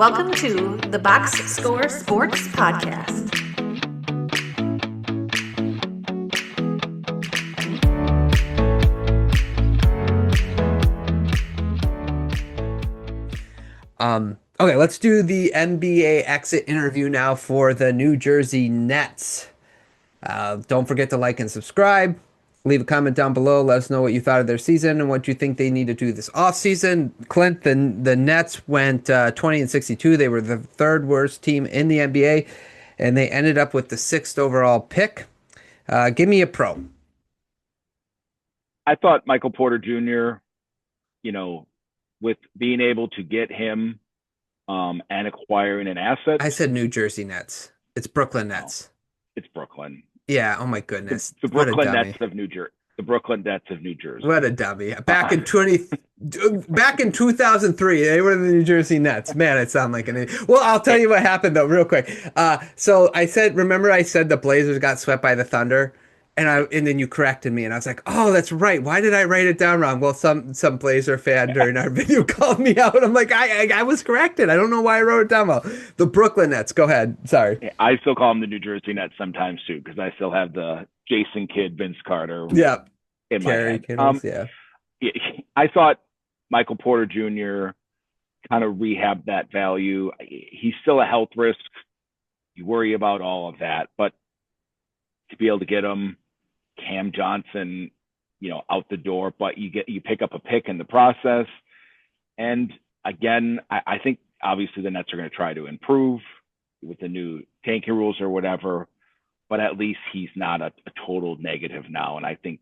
Welcome to the Box Score Sports Podcast. Okay, let's do the NBA exit interview now for the New Jersey Nets. Don't forget to like and subscribe. Leave a comment down below. Let us know what you thought of their season and what you think they need to do this offseason. Clint, the Nets went 20 and 62. They were the third worst team in the NBA, and they ended up with the sixth overall pick. Give me a pro. I thought Michael Porter Jr., with being able to get him and acquiring an asset. I said New Jersey Nets. It's Brooklyn No, Nets. it's Brooklyn. Yeah, oh my goodness. The What a Brooklyn dummy. Nets of New Jersey. The Brooklyn Nets of New Jersey. What a dummy. Back in 2003, they were the New Jersey Nets. Man, it sounded like an idiot. Well, I'll tell you what happened though, real quick. So remember I said the Blazers got swept by the Thunder? And then you corrected me and I was like, oh, that's right. Why did I write it down wrong? Well, some Blazer fan during our video called me out. I'm like, I was corrected. I don't know why I wrote it down well. The Brooklyn Nets. Go ahead. Sorry. I still call them the New Jersey Nets sometimes too, because I still have the Jason Kidd, Vince Carter. Yeah. In my Kerry head. Kittles, yeah. I thought Michael Porter Jr. kind of rehabbed that value. He's still a health risk. You worry about all of that, but to be able to get him Cam Johnson, out the door, but you pick up a pick in the process. And again, I think obviously the Nets are going to try to improve with the new tanking rules or whatever, but at least he's not a total negative now. And I think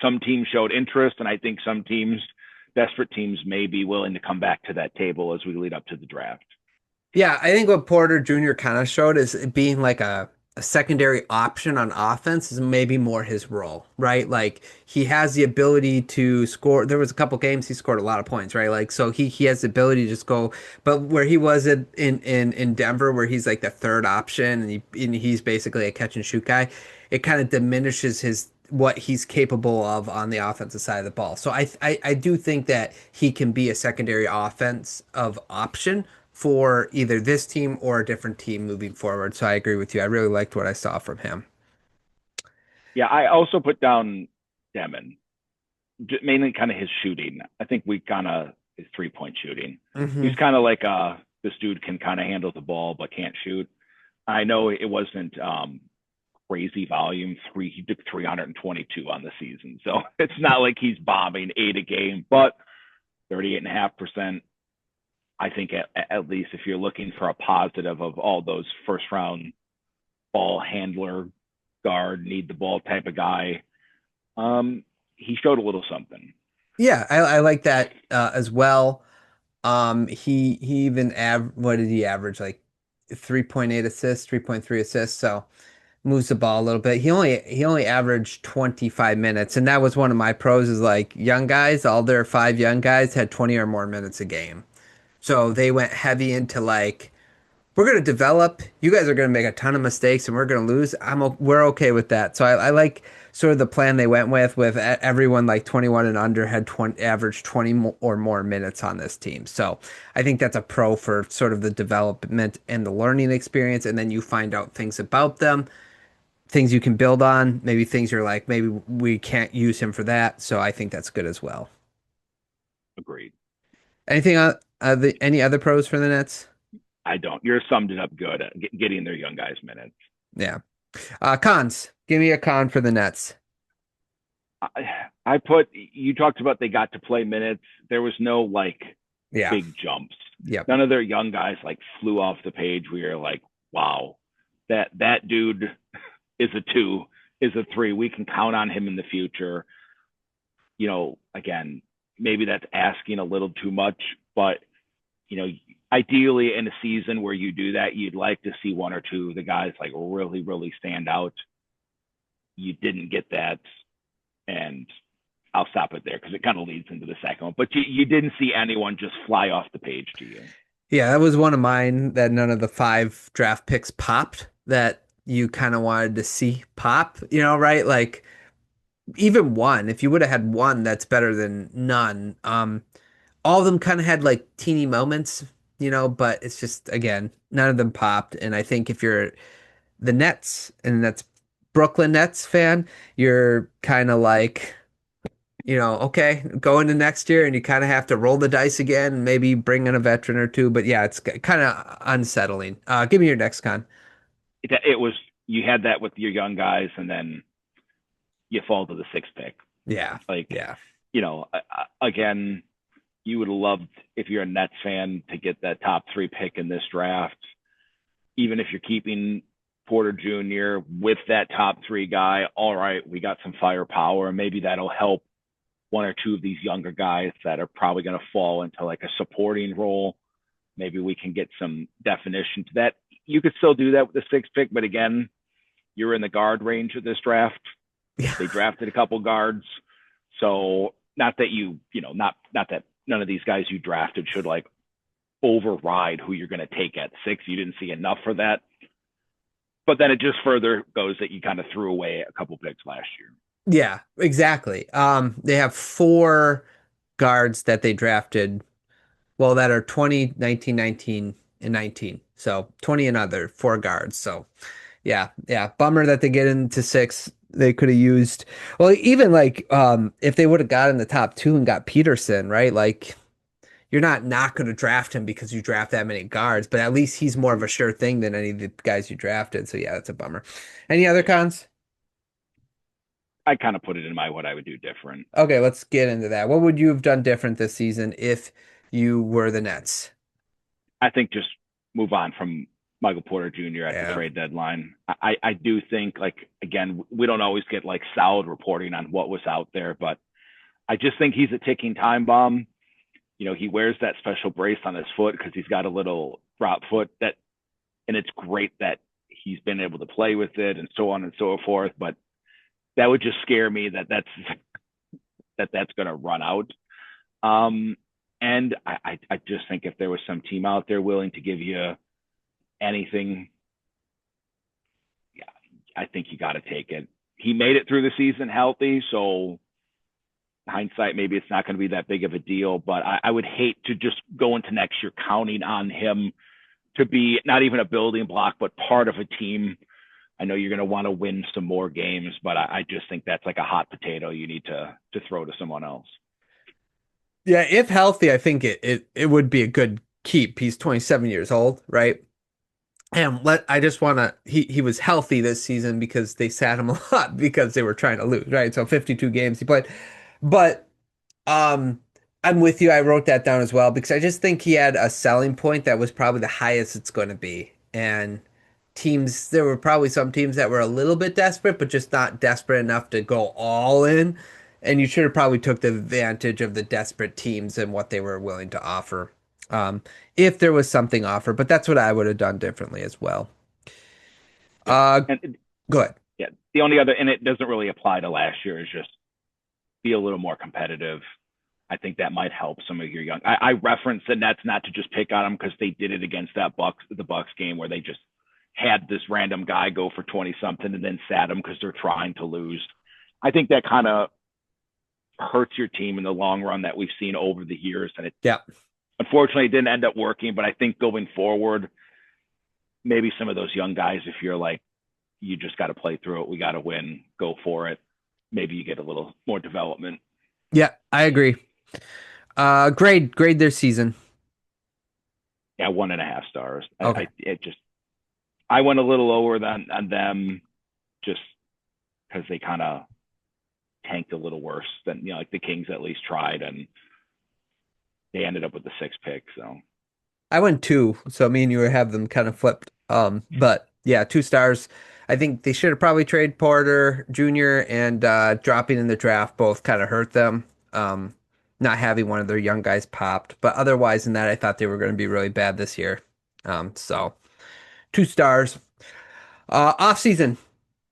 some teams showed interest, and I think some teams, desperate teams, may be willing to come back to that table as we lead up to the draft. Yeah, I think what Porter Jr. kind of showed is being like a secondary option on offense is maybe more his role, right? Like he has the ability to score. There was a couple games he scored a lot of points, right? Like so he has the ability to just go. But where he was in Denver, where he's like the third option and he's basically a catch and shoot guy, it kind of diminishes what he's capable of on the offensive side of the ball. So I do think that he can be a secondary offensive option for either this team or a different team moving forward. So I agree with you. I really liked what I saw from him. Yeah, I also put down Demon, mainly kind of his shooting. I think we kind of his 3-point shooting. Mm-hmm. He's kind of like this dude can kind of handle the ball but can't shoot. I know it wasn't crazy volume. He took 322 on the season, so it's not like he's bombing 8 a game, but 38.5%. I think at least if you're looking for a positive of all those first round ball handler, guard, need the ball type of guy, he showed a little something. Yeah, I like that as well. He even what did he average? Like 3.8 assists, 3.3 assists. So moves the ball a little bit. He only averaged 25 minutes, and that was one of my pros. Is like young guys, all their 5 young guys had 20 or more minutes a game. So they went heavy into like, we're going to develop. You guys are going to make a ton of mistakes and we're going to lose. We're okay with that. So I like sort of the plan they went with everyone like 21 and under had averaged 20 or more minutes on this team. So I think that's a pro for sort of the development and the learning experience. And then you find out things about them, things you can build on, maybe things you're like, maybe we can't use him for that. So I think that's good as well. Agreed. Anything any other pros for the Nets? I don't. You're summed it up good at getting their young guys minutes. Yeah. Cons. Give me a con for the Nets. You talked about they got to play minutes. There was no big jumps. Yep. None of their young guys flew off the page. We were like, wow, that dude is a 2, is a 3. We can count on him in the future. Again, maybe that's asking a little too much, but ideally in a season where you do that, you'd like to see 1 or 2 of the guys really, really stand out. You didn't get that, and I'll stop it there because it kind of leads into the second one. But you didn't see anyone just fly off the page to you. Yeah, that was one of mine that none of the 5 draft picks popped that you kind of wanted to see pop, right? Like even one, if you would have had one, that's better than none. All of them kind of had like teeny moments but it's just, again, none of them popped. And I think if you're the Nets and that's Brooklyn Nets fan, you're kind of like, okay, go into next year and you kind of have to roll the dice again and maybe bring in a veteran or two. But yeah, it's kind of unsettling. Give me your next con. It was, you had that with your young guys, and then you fall to the sixth pick. Yeah. Like, Yeah. again, you would have loved, if you're a Nets fan, to get that top 3 pick in this draft. Even if you're keeping Porter Jr. with that top 3 guy, all right, we got some firepower, and maybe that'll help one or two of these younger guys that are probably going to fall into like a supporting role. Maybe we can get some definition to that. You could still do that with the 6th pick, but again, you're in the guard range of this draft. Yeah. They drafted a couple guards. So not that not that none of these guys you drafted should like override who you're going to take at 6. You didn't see enough for that. But then it just further goes that you kind of threw away a couple picks last year. Yeah, exactly. They have 4 guards that they drafted, well, that are 20, 19, 19, and 19. So 20 and other 4 guards. So yeah, yeah. Bummer that they get into 6. They could have used, well, even like if they would have got in the top 2 and got Peterson, right? Like you're not going to draft him because you draft that many guards, but at least he's more of a sure thing than any of the guys you drafted. So yeah, that's a bummer. Any other cons? I kind of put it in my what I would do different. Okay, let's get into that. What would you have done different this season if you were the Nets? I think just move on from Michael Porter Jr. at the Yeah. trade deadline. I do think, like, again, we don't always get like solid reporting on what was out there, but I just think he's a ticking time bomb. He wears that special brace on his foot because he's got a little drop foot and it's great that he's been able to play with it and so on and so forth. But that would just scare me that's going to run out. And I just think if there was some team out there willing to give you anything, yeah, I think you got to take it. He made it through the season healthy, so hindsight, maybe it's not going to be that big of a deal. But I would hate to just go into next year counting on him to be not even a building block, but part of a team. I know you're going to want to win some more games, but I just think that's like a hot potato you need to throw to someone else. Yeah, if healthy, I think it would be a good keep. He's 27 years old, right? And I just want to he was healthy this season because they sat him a lot because they were trying to lose, right? So 52 games he played. But um I'm with you. I wrote that down as well because I just think he had a selling point that was probably the highest it's going to be. And there were probably some teams that were a little bit desperate, but just not desperate enough to go all in. And you should have probably took the advantage of the desperate teams and what they were willing to offer. Um, if there was something offered, but that's what I would have done differently as well. Yeah. Uh, And go ahead. yeah, the only other, and it doesn't really apply to last year, is just be a little more competitive. I think that might help some of your young. I referenced the Nets not to just pick on them because they did it against the Bucks game where they just had this random guy go for 20 something and then sat him because they're trying to lose. I think that kind of hurts your team in the long run that we've seen over the years. And it Yeah. unfortunately didn't end up working, but I think going forward, maybe some of those young guys, if you're like, you just got to play through it, we got to win, go for it. Maybe you get a little more development. Yeah, I agree. Grade their season. Yeah, 1.5 stars. Okay. I went a little lower on them just because they kind of tanked a little worse than, like the Kings at least tried, and they ended up with the 6th pick. So I went 2, so me and you have them kind of flipped. But yeah, 2 stars. I think they should have probably traded Porter Jr. and dropping in the draft both kind of hurt them. Not having one of their young guys popped, but otherwise in that, I thought they were going to be really bad this year. So 2 stars. Off season.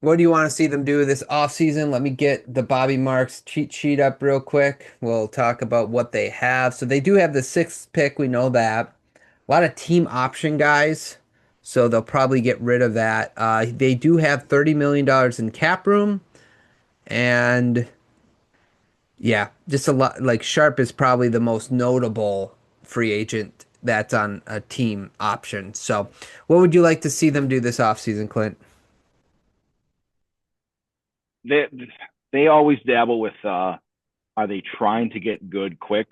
What do you want to see them do this off season? Let me get the Bobby Marks cheat sheet up real quick. We'll talk about what they have. So they do have the 6th pick. We know that. A lot of team option guys. So they'll probably get rid of that. They do have $30 million in cap room. And yeah, just a lot. Like Sharp is probably the most notable free agent that's on a team option. So, what would you like to see them do this offseason, Clint? They they always dabble with are they trying to get good quick?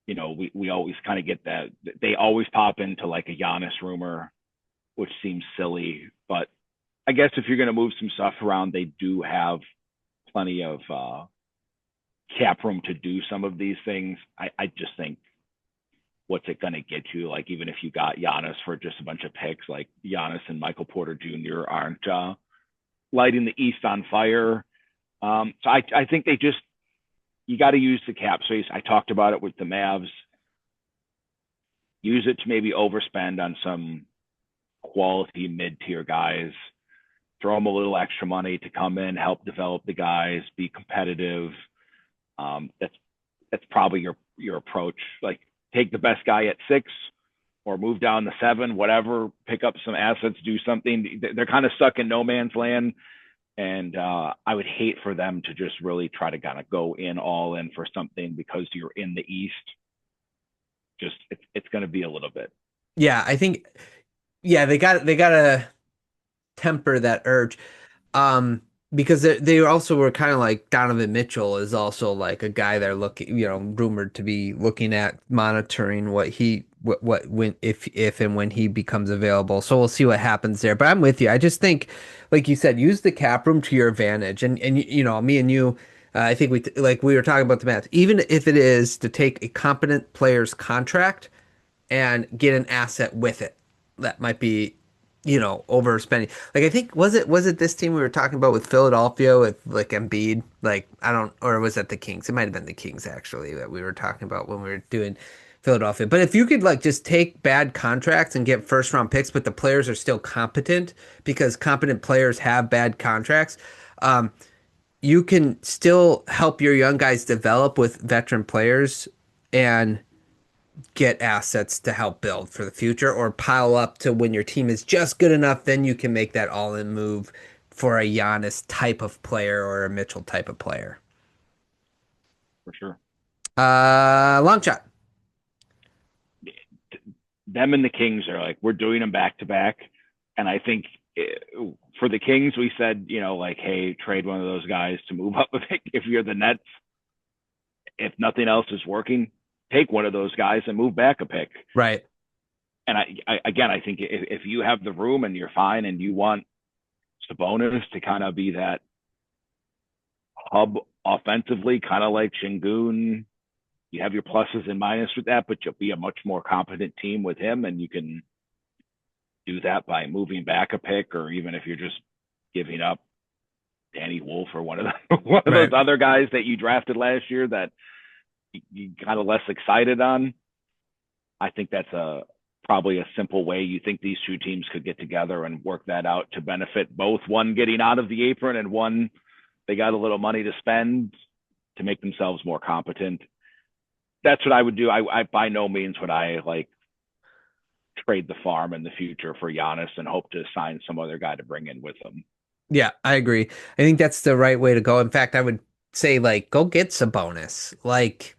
We always kind of get that. They always pop into like a Giannis rumor, which seems silly, but I guess if you're going to move some stuff around, they do have plenty of cap room to do some of these things. I just think what's it going to get you? Like, even if you got Giannis for just a bunch of picks, like Giannis and Michael Porter Jr. aren't lighting the East on fire. So I think you got to use the cap space. I talked about it with the Mavs. Use it to maybe overspend on some quality mid-tier guys. Throw them a little extra money to come in, help develop the guys, be competitive. That's probably your approach. Like, take the best guy at 6 or move down to 7, whatever, pick up some assets, do something. They're kind of stuck in no man's land. And I would hate for them to just really try to kind of go in all in for something because you're in the East. Just it's going to be a little bit. Yeah, I think yeah, they gotta temper that urge. Um, because they also were kind of like Donovan Mitchell is also like a guy they're looking, rumored to be looking at monitoring what when if and when he becomes available. So we'll see what happens there. But I'm with you. I just think, like you said, use the cap room to your advantage. And me and you, I think we were talking about the math. Even if it is to take a competent player's contract and get an asset with it. That might be, overspending. Like I think was it this team we were talking about with Philadelphia with like Embiid? Like I don't, or was that the Kings? It might have been the Kings actually that we were talking about when we were doing Philadelphia. But if you could like just take bad contracts and get first round picks, but the players are still competent because competent players have bad contracts. Um, you can still help your young guys develop with veteran players and get assets to help build for the future or pile up to when your team is just good enough, then you can make that all-in move for a Giannis type of player or a Mitchell type of player. For sure. Long shot. Them and the Kings are like, we're doing them back to back. And I think for the Kings, we said, like, hey, trade one of those guys to move up a pick. If you're the Nets, if nothing else is working, take one of those guys and move back a pick. Right. And I think if you have the room and you're fine and you want Sabonis to kind of be that hub offensively, kind of like Şengün, you have your pluses and minuses with that, but you'll be a much more competent team with him, and you can do that by moving back a pick, or even if you're just giving up Danny Wolf or one of Right. those other guys that you drafted last year that you kind of less excited on. I think that's probably a simple way you think these two teams could get together and work that out to benefit both, one getting out of the apron and one they got a little money to spend to make themselves more competent. That's what I would do. I by no means would I like trade the farm in the future for Giannis and hope to sign some other guy to bring in with him. Yeah, I agree. I think that's the right way to go. In fact, I would say like go get Sabonis. Like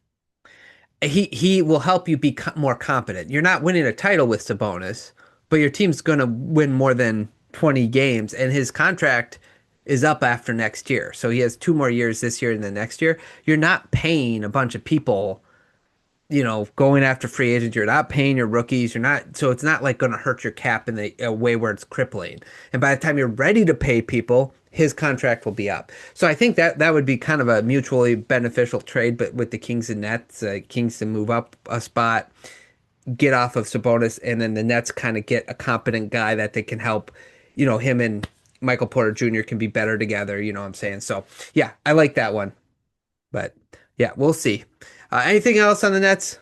he will help you be more competent. You're not winning a title with Sabonis, but your team's going to win more than 20 games, and his contract is up after next year. So he has 2 more years this year and the next year. You're not paying a bunch of people, going after free agents. You're not paying your rookies. You're not, so it's not like going to hurt your cap in a way where it's crippling. And by the time you're ready to pay people, his contract will be up. So I think that would be kind of a mutually beneficial trade, but with the Kings and Nets, Kings to move up a spot, get off of Sabonis, and then the Nets kind of get a competent guy that they can help, him and Michael Porter Jr. can be better together. You know what I'm saying? So yeah, I like that one. But yeah, we'll see. Anything else on the Nets?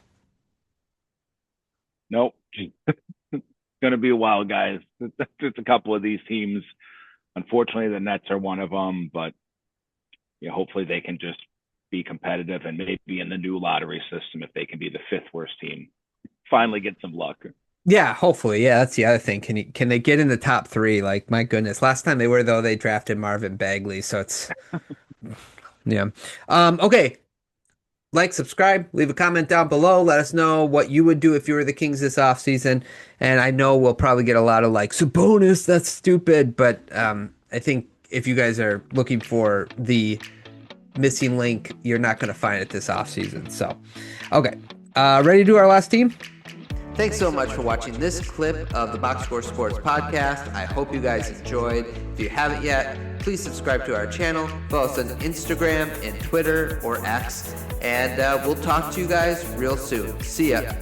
Nope. Going to be a while, guys. Just a couple of these teams. Unfortunately, the Nets are one of them, but hopefully they can just be competitive and maybe in the new lottery system, if they can be the 5th worst team, finally get some luck. Yeah, hopefully. Yeah, that's the other thing. Can they get in the top three? Like, my goodness. Last time they were though, they drafted Marvin Bagley, so it's yeah. Okay. like, subscribe, leave a comment down below. Let us know what you would do if you were the Kings this offseason. And I know we'll probably get a lot of like, Sabonis, that's stupid. But I think if you guys are looking for the missing link, you're not going to find it this offseason. So, okay. Ready to do our last team? Thanks so much for watching this clip of the Box Score Sports Podcast. I hope you guys enjoyed. If you haven't yet, please subscribe to our channel. Follow us on Instagram and Twitter or X. And we'll talk to you guys real soon. See ya.